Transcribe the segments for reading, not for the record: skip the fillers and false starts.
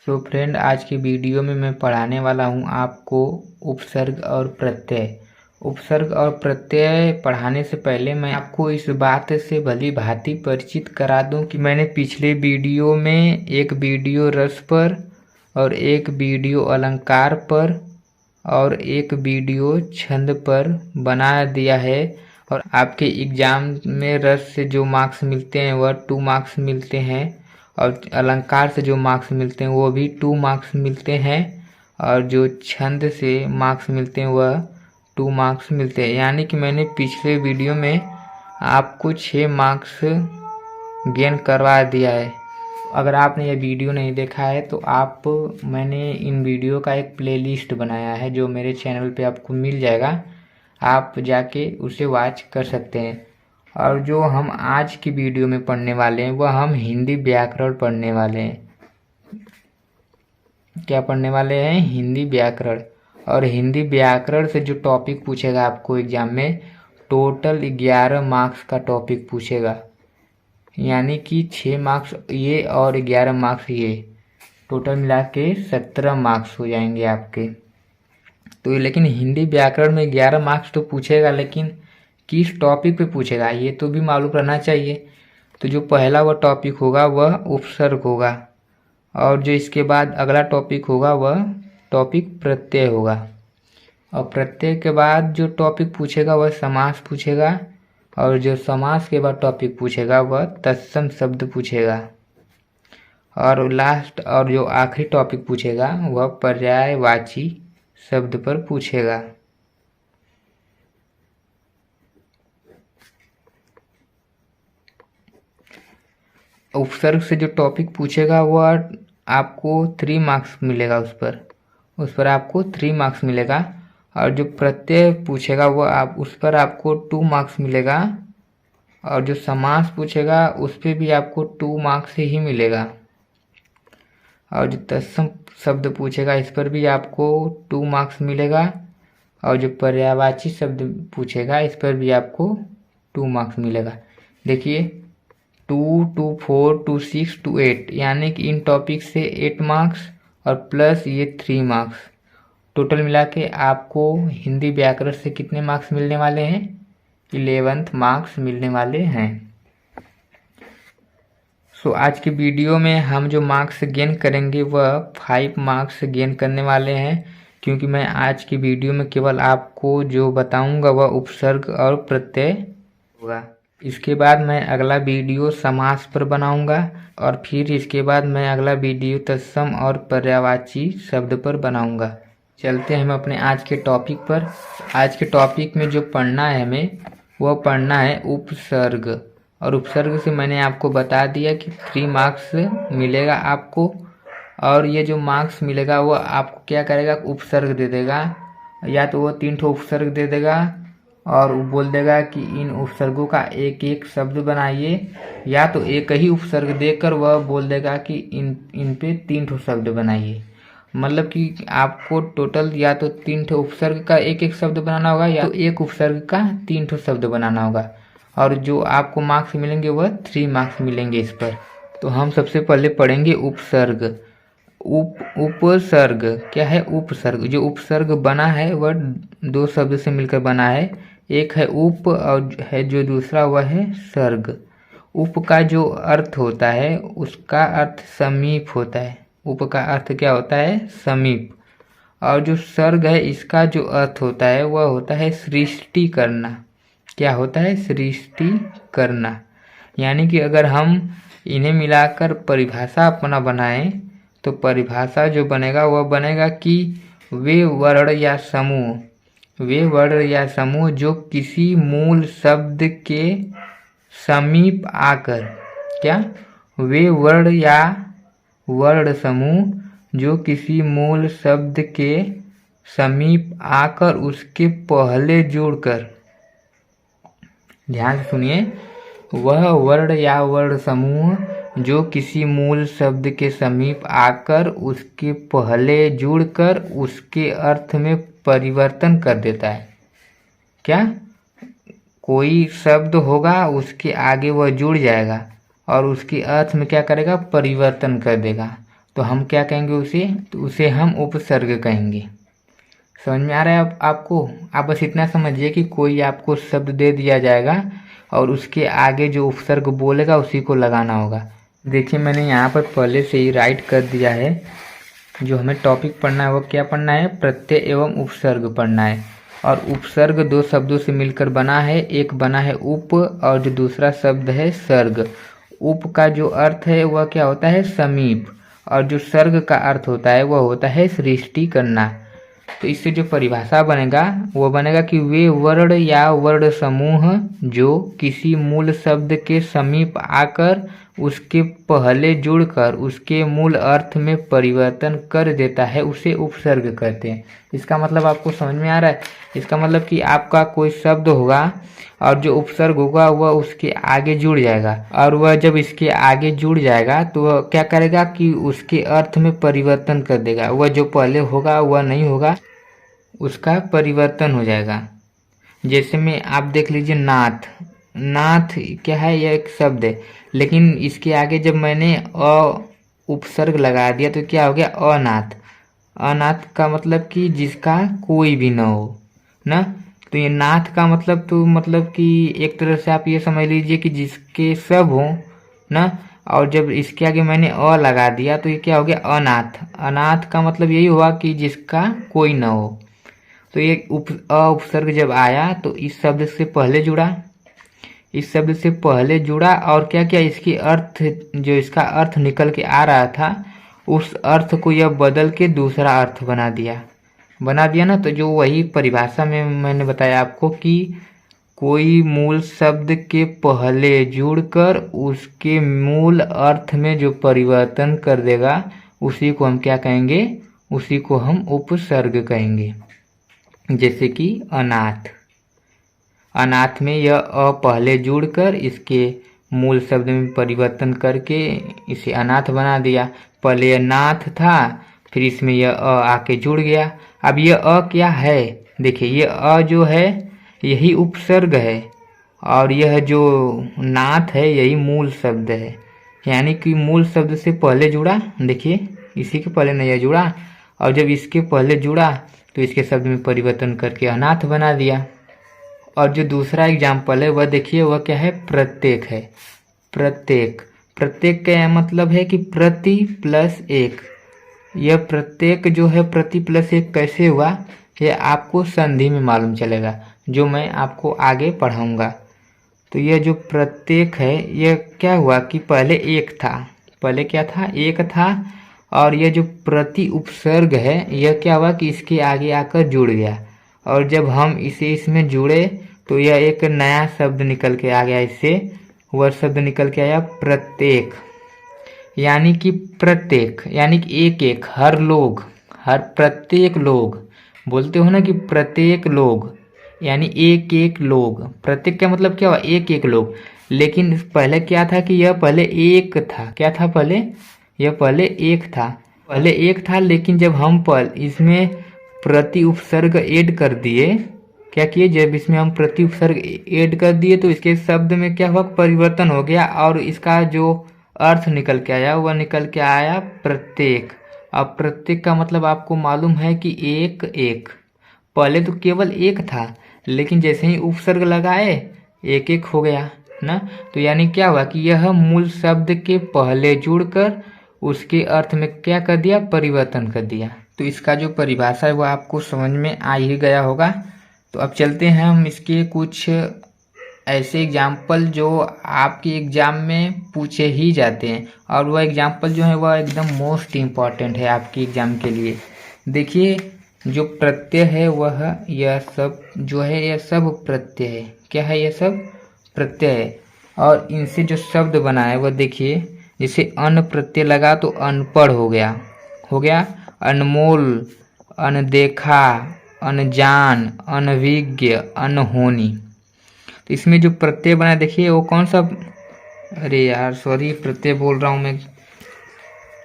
तो फ्रेंड, आज की वीडियो में मैं पढ़ाने वाला हूँ आपको उपसर्ग और प्रत्यय। उपसर्ग और प्रत्यय पढ़ाने से पहले मैं आपको इस बात से भली भांति परिचित करा दूं कि मैंने पिछले वीडियो में एक वीडियो रस पर और एक वीडियो अलंकार पर और एक वीडियो छंद पर बना दिया है। और आपके एग्जाम में रस से जो मार्क्स मिलते हैं वह 2 मार्क्स मिलते हैं और अलंकार से जो मार्क्स मिलते हैं वो भी 2 मार्क्स मिलते हैं और जो छंद से मार्क्स मिलते हैं वह 2 मार्क्स मिलते हैं। यानी कि मैंने पिछले वीडियो में आपको 6 मार्क्स गेन करवा दिया है। अगर आपने ये वीडियो नहीं देखा है तो मैंने इन वीडियो का एक प्लेलिस्ट बनाया है जो मेरे चैनल पे आपको मिल जाएगा, आप जाके उसे वॉच कर सकते हैं। और जो हम आज की वीडियो में पढ़ने वाले हैं वह हम हिंदी व्याकरण पढ़ने वाले हैं। क्या पढ़ने वाले हैं? हिंदी व्याकरण। और हिंदी व्याकरण से जो टॉपिक पूछेगा आपको एग्जाम में, टोटल 11 मार्क्स का टॉपिक पूछेगा। यानी कि 6 मार्क्स ये और 11 मार्क्स ये, टोटल मिला के 17 मार्क्स हो जाएंगे आपके। तो लेकिन हिंदी व्याकरण में 11 मार्क्स तो पूछेगा, लेकिन किस टॉपिक पे पूछेगा ये तो भी मालूम रहना चाहिए। तो जो पहला वह टॉपिक होगा वह उपसर्ग होगा और जो इसके बाद अगला टॉपिक होगा वह टॉपिक प्रत्यय होगा। और प्रत्यय के बाद जो टॉपिक पूछेगा वह समास पूछेगा और जो समास के बाद टॉपिक पूछेगा वह तत्सम शब्द पूछेगा। और लास्ट और जो आखिरी टॉपिक पूछेगा वह पर्यायवाची शब्द पर पूछेगा। उपसर्ग से जो टॉपिक पूछेगा वह आपको 3 मार्क्स मिलेगा, उस पर आपको 3 मार्क्स मिलेगा। और जो प्रत्यय पूछेगा वह उस पर आपको 2 मार्क्स मिलेगा। और जो समास पूछेगा उस पर भी आपको 2 मार्क्स ही मिलेगा। और जो तत्सम शब्द पूछेगा इस पर भी आपको 2 मार्क्स मिलेगा। और जो पर्यायवाची शब्द पूछेगा इस पर भी आपको 2 मार्क्स मिलेगा। देखिए 2, 2, 4, 2, 6, 2, 8, यानी कि इन टॉपिक से 8 मार्क्स और प्लस ये 3 मार्क्स, टोटल मिला के आपको हिंदी व्याकरण से कितने मार्क्स मिलने वाले हैं? 11th मार्क्स मिलने वाले हैं। आज की वीडियो में हम जो मार्क्स गेन करेंगे वह 5 मार्क्स गेन करने वाले हैं, क्योंकि मैं आज की वीडियो में केवल आपको जो बताऊंगा वह उपसर्ग और प्रत्यय होगा। इसके बाद मैं अगला वीडियो समास पर बनाऊंगा और फिर इसके बाद मैं अगला वीडियो तत्सम और पर्यायवाची शब्द पर बनाऊंगा। चलते हैं हम अपने आज के टॉपिक पर। आज के टॉपिक में जो पढ़ना है हमें वह पढ़ना है उपसर्ग। और उपसर्ग से मैंने आपको बता दिया कि 3 मार्क्स मिलेगा आपको। और ये जो मार्क्स मिलेगा वो आपको क्या करेगा? उपसर्ग दे देगा, या तो वो 3 ठो उपसर्ग दे देगा और वो बोल देगा कि इन उपसर्गों का एक एक शब्द बनाइए, या तो एक ही उपसर्ग देकर वह बोल देगा कि इन पे 3 ठो शब्द बनाइए। मतलब कि आपको टोटल या तो 3 ठो उपसर्ग का एक एक शब्द बनाना होगा, या तो एक उपसर्ग का 3 ठो शब्द बनाना होगा। और जो आपको मार्क्स मिलेंगे वह 3 मार्क्स मिलेंगे इस पर। तो हम सबसे पहले पढ़ेंगे उपसर्ग। उपसर्ग क्या है? उपसर्ग, जो उपसर्ग बना है वह 2 शब्द से मिलकर बना है। एक है उप और है जो दूसरा वह है सर्ग। उप का जो अर्थ होता है उसका अर्थ समीप होता है। उप का अर्थ क्या होता है? समीप। और जो सर्ग है इसका जो अर्थ होता है वह होता है सृष्टि करना। क्या होता है? सृष्टि करना। यानी कि अगर हम इन्हें मिलाकर परिभाषा अपना बनाएं तो परिभाषा जो बनेगा वह बनेगा कि वे वर्ण या समूह जो किसी मूल शब्द के समीप आकर, क्या? वे वर्ण या वर्ण समूह जो किसी मूल शब्द के समीप आकर उसके पहले जुड़कर, ध्यान से सुनिए, वह वर्ण या वर्ण समूह जो किसी मूल शब्द के समीप आकर उसके पहले जुड़कर उसके अर्थ में परिवर्तन कर देता है। क्या? कोई शब्द होगा उसके आगे वह जुड़ जाएगा और उसके अर्थ में क्या करेगा? परिवर्तन कर देगा। तो हम क्या कहेंगे उसे, तो उसे हम उपसर्ग कहेंगे। समझ में आ रहा है अब आपको? आप बस इतना समझिए कि कोई आपको शब्द दे दिया जाएगा और उसके आगे जो उपसर्ग बोलेगा उसी को लगाना होगा। देखिए मैंने यहाँ पर पहले से ही राइट कर दिया है। जो हमें टॉपिक पढ़ना है वो क्या पढ़ना है, प्रत्यय एवं उपसर्ग पढ़ना है। और उपसर्ग दो शब्दों से मिलकर बना है, एक बना है उप और जो दूसरा शब्द है सर्ग। उप का जो अर्थ है वह क्या होता है, समीप, और जो सर्ग का अर्थ होता है वह होता है सृष्टि करना। तो इससे जो परिभाषा बनेगा वो बनेगा कि वे वर्ण या वर्ण समूह जो किसी मूल शब्द के समीप आकर उसके पहले जुड़कर उसके मूल अर्थ में परिवर्तन कर देता है उसे उपसर्ग कहते हैं। इसका मतलब आपको समझ में आ रहा है? इसका मतलब कि आपका कोई शब्द होगा और जो उपसर्ग होगा वह उसके आगे जुड़ जाएगा, और वह जब इसके आगे जुड़ जाएगा तो वह क्या करेगा कि उसके अर्थ में परिवर्तन कर देगा। वह जो पहले होगा वह नहीं होगा, उसका परिवर्तन हो जाएगा। जैसे में आप देख लीजिए नाथ। नाथ क्या है, यह एक शब्द है, लेकिन इसके आगे जब मैंने अ उपसर्ग लगा दिया तो क्या हो गया, अनाथ। अनाथ का मतलब कि जिसका कोई भी न हो ना। तो ये नाथ का मतलब कि एक तरह से आप ये समझ लीजिए कि जिसके सब हो ना, और जब इसके आगे मैंने अ लगा दिया तो ये क्या हो गया, अनाथ। अनाथ का मतलब यही हुआ कि जिसका कोई न हो। तो ये उपसर्ग जब आया तो इस शब्द से पहले जुड़ा, इस शब्द से पहले जुड़ा, और क्या क्या इसकी अर्थ, जो इसका अर्थ निकल के आ रहा था उस अर्थ को यह बदल के दूसरा अर्थ बना दिया ना। तो जो वही परिभाषा में मैंने बताया आपको कि कोई मूल शब्द के पहले जुड़कर उसके मूल अर्थ में जो परिवर्तन कर देगा उसी को हम क्या कहेंगे, उसी को हम उपसर्ग कहेंगे। जैसे कि अनाथ। अनाथ में यह अ पहले जुड़कर इसके मूल शब्द में परिवर्तन करके इसे अनाथ बना दिया। पहले यह नाथ था, फिर इसमें यह अ आके जुड़ गया। अब यह अ क्या है, देखिए ये अ जो है यही उपसर्ग है, और यह जो नाथ है यही मूल शब्द है। यानी कि मूल शब्द से पहले जुड़ा, देखिए इसी के पहले नहीं जुड़ा, और जब इसके पहले जुड़ा तो इसके शब्द में परिवर्तन करके अनाथ बना दिया। और जो दूसरा एग्जाम्पल है वह देखिए, वह क्या है, प्रत्येक है। प्रत्येक, प्रत्येक का मतलब है कि प्रति प्लस एक। यह प्रत्येक जो है प्रति प्लस एक कैसे हुआ, यह आपको संधि में मालूम चलेगा, जो मैं आपको आगे पढ़ाऊंगा। तो यह जो प्रत्येक है यह क्या हुआ कि पहले एक था, पहले क्या था, एक था, और यह जो प्रति उपसर्ग है यह क्या हुआ कि इसके आगे आकर जुड़ गया, और जब हम इसे इसमें जुड़े तो यह एक नया शब्द निकल के आ गया। इससे वह शब्द निकल के आया प्रत्येक। यानी कि प्रत्येक यानी कि एक एक, हर लोग, हर प्रत्येक लोग बोलते हो ना कि प्रत्येक लोग, यानी एक एक लोग। प्रत्येक का मतलब क्या हुआ, एक एक लोग। लेकिन पहले क्या था कि यह पहले एक था, क्या था पहले, यह पहले एक था, पहले एक था, लेकिन जब हम इसमें प्रति उपसर्ग ऐड कर दिए, क्या किए, जब इसमें हम प्रति उपसर्ग ऐड कर दिए तो इसके शब्द में क्या हुआ, परिवर्तन हो गया, और इसका जो अर्थ निकल के आया वह निकल के आया प्रत्येक। अब प्रत्येक का मतलब आपको मालूम है कि एक एक, पहले तो केवल एक था, लेकिन जैसे ही उपसर्ग लगाए एक एक हो गया ना। तो यानी क्या हुआ कि यह मूल शब्द के पहले जुड़कर उसके अर्थ में क्या कर दिया, परिवर्तन कर दिया। तो इसका जो परिभाषा है वो आपको समझ में आ ही गया होगा। तो अब चलते हैं हम इसके कुछ ऐसे एग्जाम्पल जो आपके एग्जाम में पूछे ही जाते हैं, और वह एग्जाम्पल जो है वह एकदम मोस्ट इम्पॉर्टेंट है आपके एग्जाम के लिए। देखिए जो प्रत्यय है वह, यह सब जो है यह सब प्रत्यय है। क्या है, यह सब प्रत्यय है, और इनसे जो शब्द बना है वह देखिए, जैसे अन प्रत्यय लगा तो अनपढ़ हो गया अनमोल, अनदेखा, अनजान, अनभिज्ञ, अनहोनी। तो इसमें जो प्रत्यय बना देखिए वो कौन सा, अरे यार सॉरी प्रत्यय बोल रहा हूँ मैं।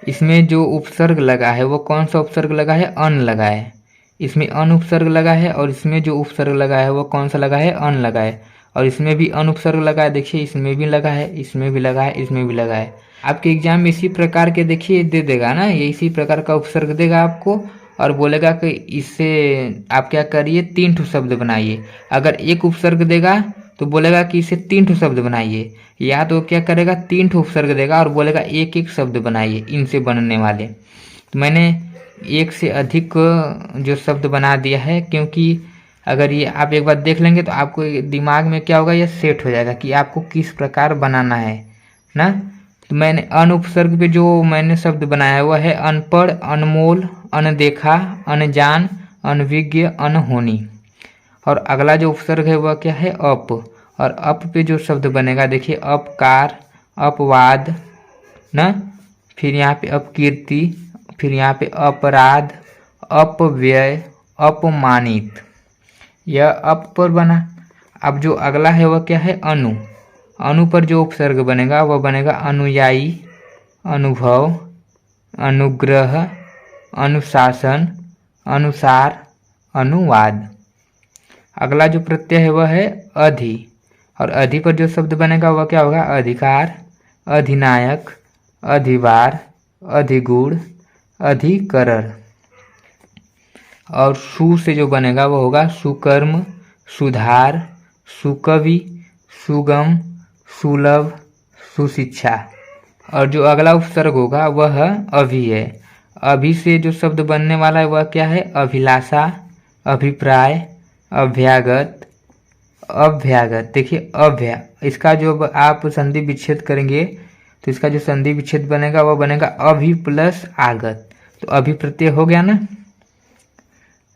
इसमें जो उपसर्ग लगा है वो कौन सा उपसर्ग लगा है, अन लगा है। इसमें अन उपसर्ग लगा है, और इसमें जो उपसर्ग लगा है वो कौन सा लगा है, अन लगा है। और इसमें भी अन उपसर्ग लगा है, देखिए इसमें भी लगा है, इसमें भी लगा है, इसमें भी लगा है। आपके एग्जाम में इसी प्रकार के देखिए दे देगा ना, ये इसी प्रकार का उपसर्ग देगा आपको और बोलेगा कि इससे आप क्या करिए 3 ठो शब्द बनाइए। अगर एक उपसर्ग देगा तो बोलेगा कि इसे 3 ठो शब्द बनाइए, या तो क्या करेगा 3 ठो उपसर्ग देगा और बोलेगा एक एक शब्द बनाइए इनसे बनने वाले। तो मैंने एक से अधिक जो शब्द बना दिया है, क्योंकि अगर ये आप एक बार देख लेंगे तो आपको दिमाग में क्या होगा, ये सेट हो जाएगा कि आपको किस प्रकार बनाना है ना। तो मैंने अन उपसर्ग पे जो मैंने शब्द बनाया हुआ है अनपढ़, अनमोल, अनदेखा, अनजान, अनविज्ञ, अनहोनी। और अगला जो उपसर्ग है वह क्या है अप, और अप पे जो शब्द बनेगा देखिए अपकार, अपवाद ना, फिर यहाँ पे अपकीर्ति, फिर यहाँ पे अपराध, अपव्यय, अपमानित, यह अप पर बना। अब जो अगला है वह क्या है अनु, अनु पर जो उपसर्ग बनेगा वह बनेगा अनुयायी, अनुभव, अनुग्रह, अनुशासन, अनुसार, अनुवाद। अगला जो प्रत्यय है वह है अधि, और अधि पर जो शब्द बनेगा वह क्या होगा अधिकार, अधिनायक, अधिभार, अधिगुण, अधिकरण। और सु से जो बनेगा वो होगा सुकर्म, सुधार, सुकवि, सुगम, सुलभ, सुशिक्षा। और जो अगला उपसर्ग होगा वह अभि है। अभि से जो शब्द बनने वाला है वह क्या है अभिलाषा, अभिप्राय, अभ्यागत, अभ्यागत। देखिए अभ्या, इसका जो आप संधि विच्छेद करेंगे तो इसका जो संधि विच्छेद बनेगा वह बनेगा अभि प्लस आगत। तो अभि प्रत्यय हो गया ना।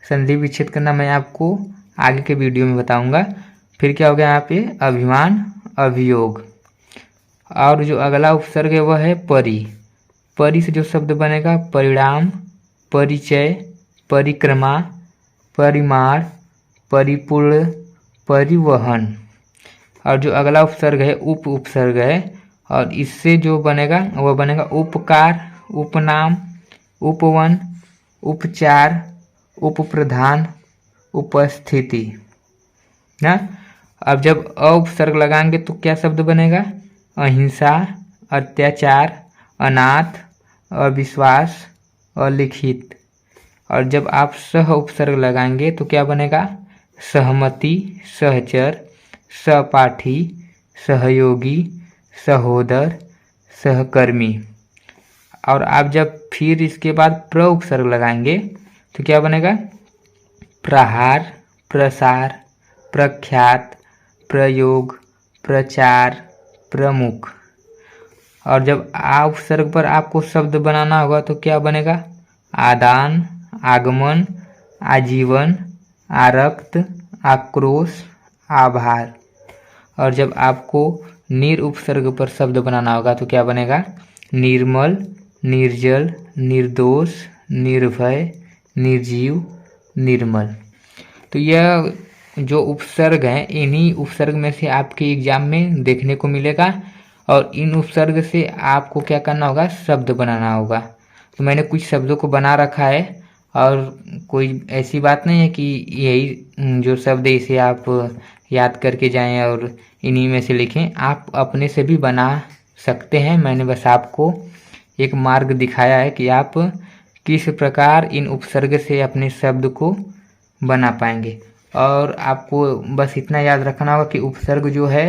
संधि विच्छेद करना मैं आपको आगे के वीडियो में बताऊंगा। फिर क्या हो गया यहाँ पे अभिमान, अभियोग। और जो अगला उपसर्ग है वह है परि, परि से जो शब्द बनेगा परिणाम, परिचय, परिक्रमा, परिमाण, परिपूर्ण, परिवहन। और जो अगला उपसर्ग है उप उपसर्ग है, और इससे जो बनेगा वह बनेगा उपकार, उपनाम, उपवन, उपचार, उपप्रधान, उपस्थिति ना। अब जब अ उपसर्ग लगाएंगे तो क्या शब्द बनेगा अहिंसा, अत्याचार, अनाथ, अविश्वास, अलिखित। और जब आप सह उपसर्ग लगाएंगे तो क्या बनेगा सहमति, सहचर, सहपाठी, सहयोगी, सहोदर, सहकर्मी। और आप जब फिर इसके बाद प्र उपसर्ग लगाएंगे तो क्या बनेगा प्रहार, प्रसार, प्रख्यात, प्रयोग, प्रचार, प्रमुख। और जब आ उपसर्ग पर आपको शब्द बनाना होगा तो क्या बनेगा आदान, आगमन, आजीवन, आरक्त, आक्रोश, आभार। और जब आपको निर उपसर्ग पर शब्द बनाना होगा तो क्या बनेगा निर्मल, निर्जल, निर्दोष, निर्भय, निर्जीव, निर्मल। तो यह जो उपसर्ग हैं इन्हीं उपसर्ग में से आपके एग्जाम में देखने को मिलेगा, और इन उपसर्ग से आपको क्या करना होगा शब्द बनाना होगा। तो मैंने कुछ शब्दों को बना रखा है, और कोई ऐसी बात नहीं है कि यही जो शब्द है इसे आप याद करके जाएं और इन्हीं में से लिखें, आप अपने से भी बना सकते हैं। मैंने बस आपको एक मार्ग दिखाया है कि आप किस प्रकार इन उपसर्ग से अपने शब्द को बना पाएंगे। और आपको बस इतना याद रखना होगा कि उपसर्ग जो है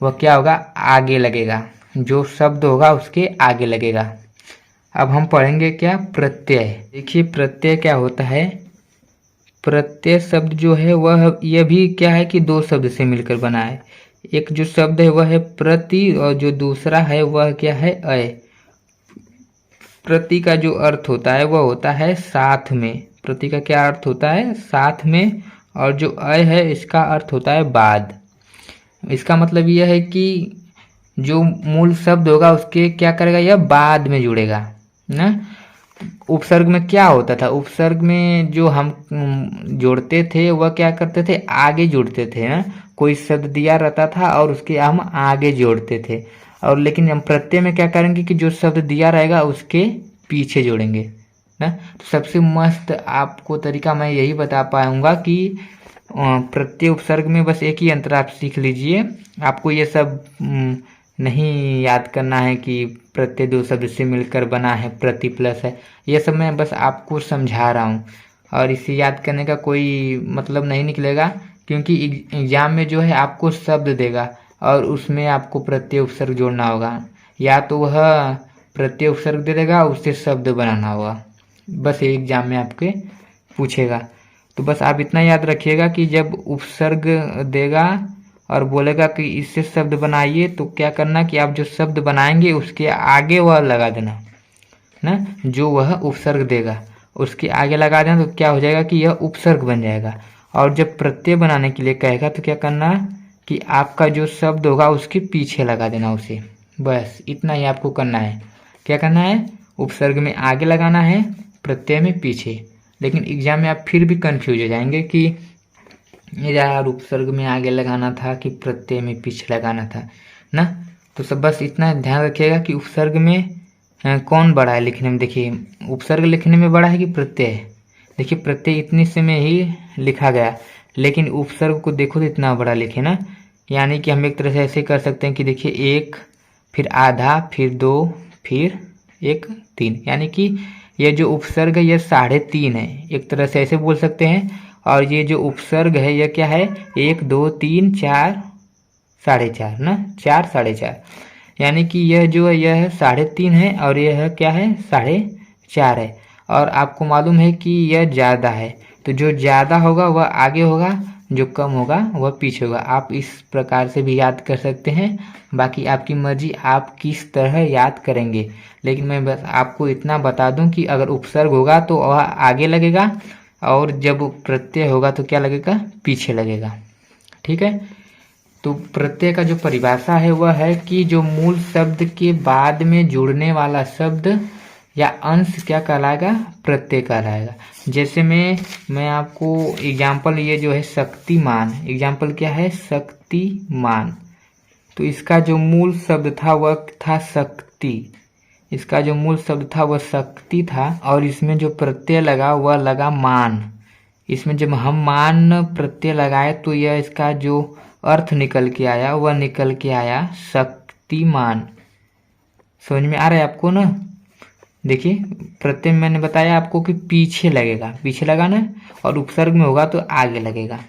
वह क्या होगा आगे लगेगा, जो शब्द होगा उसके आगे लगेगा। अब हम पढ़ेंगे क्या प्रत्यय। देखिए प्रत्यय क्या होता है। प्रत्यय शब्द जो है वह यह भी क्या है कि दो शब्द से मिलकर बना है। एक जो शब्द है वह है प्रति, और जो दूसरा है वह क्या है अय। प्रति का जो अर्थ होता है वह होता है साथ में। प्रति का क्या अर्थ होता है साथ में, और जो अय है इसका अर्थ होता है बाद। इसका मतलब यह है कि जो मूल शब्द होगा उसके क्या करेगा यह बाद में जुड़ेगा ना। उपसर्ग में क्या होता था, उपसर्ग में जो हम जोड़ते थे वह क्या करते थे आगे जुड़ते थे ना। कोई शब्द दिया रहता था और उसके हम आगे जोड़ते थे, और लेकिन हम प्रत्यय में क्या करेंगे कि जो शब्द दिया रहेगा उसके पीछे जोड़ेंगे ना। तो सबसे मस्त आपको तरीका मैं यही बता पाऊंगा कि प्रत्यय उपसर्ग में बस एक ही अंतर आप सीख लीजिए। आपको ये सब नहीं याद करना है कि प्रत्यय दो शब्द से मिलकर बना है, प्रति प्लस है, ये सब मैं बस आपको समझा रहा हूँ। और इसे याद करने का कोई मतलब नहीं निकलेगा, क्योंकि एग्जाम में जो है आपको शब्द देगा और उसमें आपको प्रत्यय उपसर्ग जोड़ना होगा, या तो वह प्रत्यय उपसर्ग दे देगा, उससे शब्द बनाना होगा। बस ये एग्जाम में आपके पूछेगा। तो बस आप इतना याद रखिएगा कि जब उपसर्ग देगा और बोलेगा कि इससे शब्द बनाइए, तो क्या करना कि आप जो शब्द बनाएंगे उसके आगे वह लगा देना ना, जो वह उपसर्ग देगा उसके आगे लगा देना, तो क्या हो जाएगा कि यह उपसर्ग बन जाएगा। और जब प्रत्यय बनाने के लिए कहेगा तो क्या करना कि आपका जो शब्द होगा उसके पीछे लगा देना उसे। बस इतना ही आपको करना है। क्या करना है? उपसर्ग में आगे लगाना है, प्रत्यय में पीछे। लेकिन एग्जाम में आप फिर भी कंफ्यूज हो जाएंगे कि यार उपसर्ग में आगे लगाना था कि प्रत्यय में पीछे लगाना था ना। तो सब बस इतना ध्यान रखिएगा कि उपसर्ग में कौन बड़ा है लिखने में। देखिए उपसर्ग लिखने में बड़ा है कि प्रत्यय? देखिए प्रत्यय इतने से में ही लिखा गया, लेकिन उपसर्ग को देखो तो इतना बड़ा लिखे ना। यानी कि हम एक तरह से ऐसे कर सकते हैं कि देखिए एक, फिर आधा, फिर दो, फिर एक, तीन, यानी कि यह जो उपसर्ग है यह 3.5 है, एक तरह से ऐसे बोल सकते हैं। और ये जो उपसर्ग है यह क्या है? 1 2 3 4 4.5 ना, 4 4.5, यानी कि यह जो है यह 3.5 है और यह क्या है? 4.5 है। और आपको मालूम है कि यह ज़्यादा है, तो जो ज़्यादा होगा वह आगे होगा, जो कम होगा वह पीछे होगा। आप इस प्रकार से भी याद कर सकते हैं, बाकी आपकी मर्जी आप किस तरह याद करेंगे। लेकिन मैं बस आपको इतना बता दूं कि अगर उपसर्ग होगा तो वह आगे लगेगा, और जब प्रत्यय होगा तो क्या लगेगा? पीछे लगेगा। ठीक है। तो प्रत्यय का जो परिभाषा है वह है कि जो मूल शब्द के बाद में जुड़ने वाला शब्द या अंश क्या कहलाएगा? प्रत्यय कहलाएगा। जैसे मैं आपको एग्जाम्पल, ये जो है शक्तिमान, एग्जाम्पल क्या है? शक्तिमान। तो इसका जो मूल शब्द था वह था शक्ति, इसका जो मूल शब्द था वह शक्ति था, और इसमें जो प्रत्यय लगा वह लगा मान। इसमें जब हम मान प्रत्यय लगाए तो यह इसका जो अर्थ निकल के आया वह निकल के आया शक्तिमान। समझ में आ रहा है आपको ना? देखिए प्रत्यय मैंने बताया आपको कि पीछे लगेगा, पीछे लगाना, और उपसर्ग में होगा तो आगे लगेगा।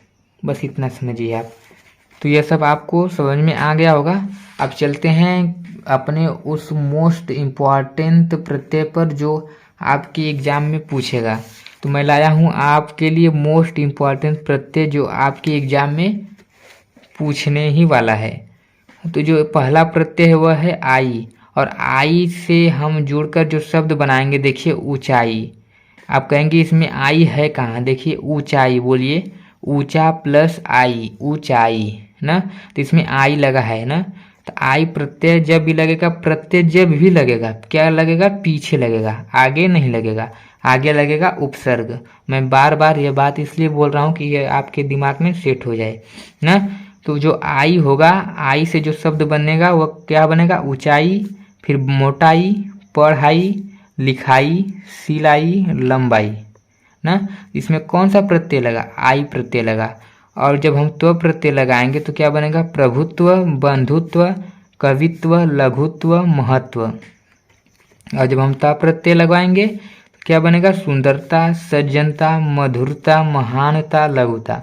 बस इतना समझिए आप। तो यह सब आपको समझ में आ गया होगा। अब चलते हैं अपने उस मोस्ट इम्पॉर्टेंट प्रत्यय पर जो आपके एग्जाम में पूछेगा। तो मैं लाया हूँ आपके लिए मोस्ट इम्पॉर्टेंट प्रत्यय जो आपके एग्जाम में पूछने ही वाला है। तो जो पहला प्रत्यय है वह है आई, और आई से हम जुड़कर जो शब्द बनाएंगे, देखिए ऊंचाई। आप कहेंगे इसमें आई है कहाँ? देखिए ऊंचाई, बोलिए ऊंचा प्लस आई, ऊंचाई ना। तो इसमें आई लगा है ना। तो आई प्रत्यय जब भी लगेगा, प्रत्यय जब भी लगेगा क्या लगेगा? पीछे लगेगा, आगे नहीं लगेगा। आगे लगेगा उपसर्ग। मैं बार बार यह बात इसलिए बोल रहा हूँ कि यह आपके दिमाग में सेट हो जाए ना। तो जो आई होगा, आई से जो शब्द बनेगा वह क्या बनेगा? ऊंचाई, फिर मोटाई, पढ़ाई, लिखाई, सिलाई, लंबाई ना। इसमें कौन सा प्रत्यय लगा? आई प्रत्यय लगा। और जब हम त्व प्रत्यय लगाएंगे तो क्या बनेगा? प्रभुत्व, बंधुत्व, कवित्व, लघुत्व, महत्व। और जब हम ता प्रत्यय लगाएंगे तो क्या बनेगा? सुंदरता, सज्जनता, मधुरता, महानता, लघुता।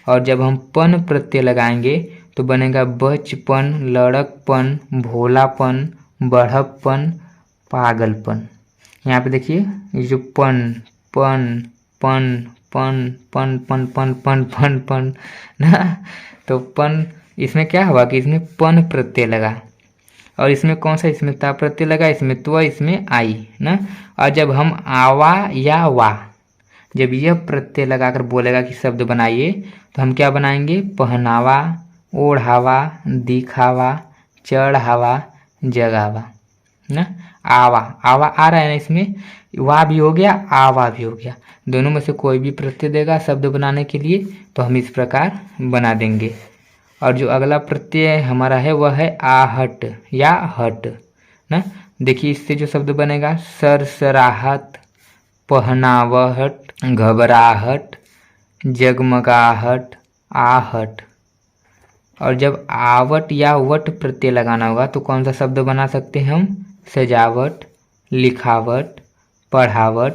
और जब हम पन प्रत्यय लगाएंगे तो बनेगा बचपन, लड़कपन, भोलापन, बढ़प्पन, पागलपन। यहाँ पे देखिए ये जो पन पन पन पन पन पन पन पन पन पन ना, तो पन इसमें क्या हुआ कि इसमें पन प्रत्यय लगा। और इसमें कौन सा? इसमें ता प्रत्यय लगा, इसमें त्व, इसमें आई ना। और जब हम आवा या वा, जब यह प्रत्यय लगाकर बोलेगा कि शब्द बनाइए, तो हम क्या बनाएंगे? पहनावा, ओढ़ावा, दिखावा, चढ़ावा, जगावा ना। आवा, आवा आ रहा है ना, इसमें वा भी हो गया, आवा भी हो गया। दोनों में से कोई भी प्रत्यय देगा शब्द बनाने के लिए तो हम इस प्रकार बना देंगे। और जो अगला प्रत्यय हमारा है वह है आहट या हट ना। देखिए इससे जो शब्द बनेगा सरसराहट, पहनावहट, घबराहट, जगमगाहट, आहट। और जब आवट या वट प्रत्यय लगाना होगा तो कौन सा शब्द बना सकते हैं हम? सजावट, लिखावट, पढ़ावट,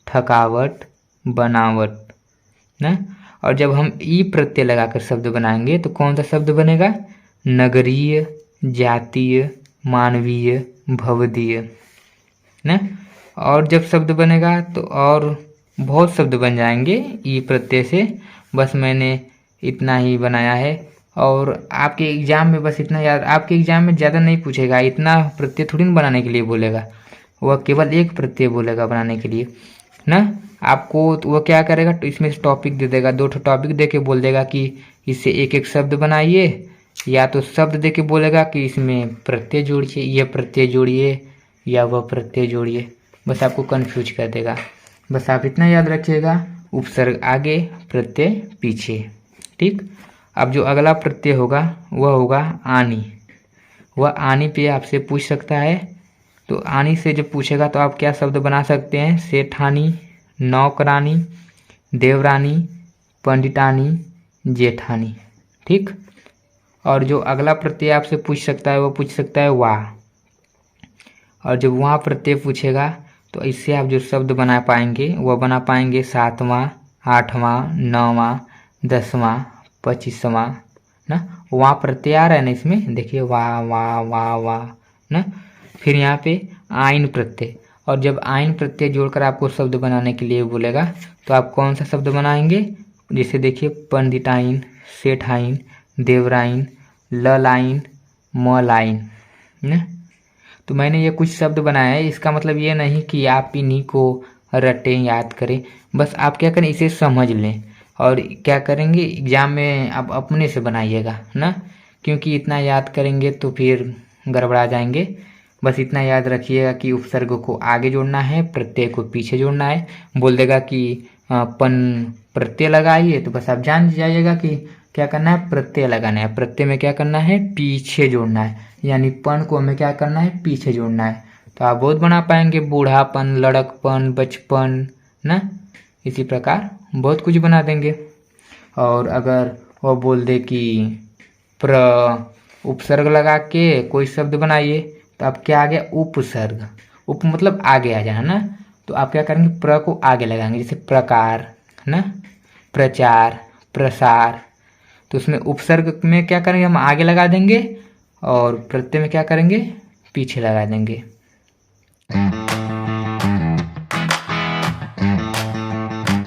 थकावट, बनावट ना। और जब हम ई प्रत्यय लगाकर शब्द बनाएंगे तो कौन सा शब्द बनेगा? नगरीय, जातीय, मानवीय, भवदीय ना। और जब शब्द बनेगा तो और बहुत शब्द बन जाएंगे ई प्रत्यय से। बस मैंने इतना ही बनाया है। और आपके एग्जाम में बस इतना याद, आपके एग्जाम में ज़्यादा नहीं पूछेगा, इतना प्रत्यय थोड़ी ना बनाने के लिए बोलेगा, वह केवल एक प्रत्यय बोलेगा बनाने के लिए ना। आपको तो वह क्या करेगा, तो इसमें से टॉपिक दे देगा, 2 टॉपिक दे के बोल देगा कि इससे एक एक शब्द बनाइए, या तो शब्द दे के बोलेगा कि इसमें प्रत्यय जोड़िए, यह प्रत्यय जोड़िए या वह प्रत्यय जोड़िए। बस आपको कन्फ्यूज कर देगा। बस आप इतना याद रखिएगा, उपसर्ग आगे, प्रत्यय पीछे। ठीक। अब जो अगला प्रत्यय होगा वह होगा आनी। वह आनी पे आपसे पूछ सकता है। तो आनी से जब पूछेगा तो आप क्या शब्द बना सकते हैं? सेठानी, नौकरानी, देवरानी, पंडितानी, जेठानी। ठीक। और जो अगला प्रत्यय आपसे पूछ सकता है वो पूछ सकता है वाह। और जब वहाँ प्रत्यय पूछेगा तो इससे आप जो शब्द बना पाएंगे वह बना पाएंगे 7वां, 8वां, 9वां, 10वां, 25वां ना। वहाँ प्रत्यय आ रहा है ना इसमें, देखिए वाह वाह वाह वाह ना। फिर यहाँ पे आइन प्रत्यय। और जब आइन प्रत्यय जोड़कर आपको शब्द बनाने के लिए बोलेगा तो आप कौन सा शब्द बनाएंगे? जैसे देखिए पंडिताइन, सेठाइन, देवराइन, ललाइन, मलाइन ना। तो मैंने ये कुछ शब्द बनाया है, इसका मतलब ये नहीं कि आप इन्हीं को रटें, याद करें। बस आप क्या करें, इसे समझ लें और क्या करेंगे एग्जाम में आप अपने से बनाइएगा ना, क्योंकि इतना याद करेंगे तो फिर गड़बड़ा जाएंगे। बस इतना याद रखिएगा कि उपसर्ग को आगे जोड़ना है, प्रत्यय को पीछे जोड़ना है। बोल देगा कि पन प्रत्यय लगाइए तो बस आप जान जाइएगा कि क्या करना है, प्रत्यय लगाना है। प्रत्यय में क्या करना है, पीछे जोड़ना है, यानी पन को हमें क्या करना है, पीछे जोड़ना है। तो आप बहुत बना पाएंगे, बूढ़ापन, लड़कपन, बचपन ना। इसी प्रकार बहुत कुछ बना देंगे। और अगर वो बोल दे कि उपसर्ग लगा के कोई शब्द बनाइए तो आप क्या आ गया, उपसर्ग। उप मतलब आगे आ जाना ना। तो आप क्या करेंगे, प्र को आगे लगाएंगे, जैसे प्रकार ना, प्रचार, प्रसार। तो उसमें उपसर्ग में क्या करेंगे, हम आगे लगा देंगे और प्रत्यय में क्या करेंगे, पीछे लगा देंगे।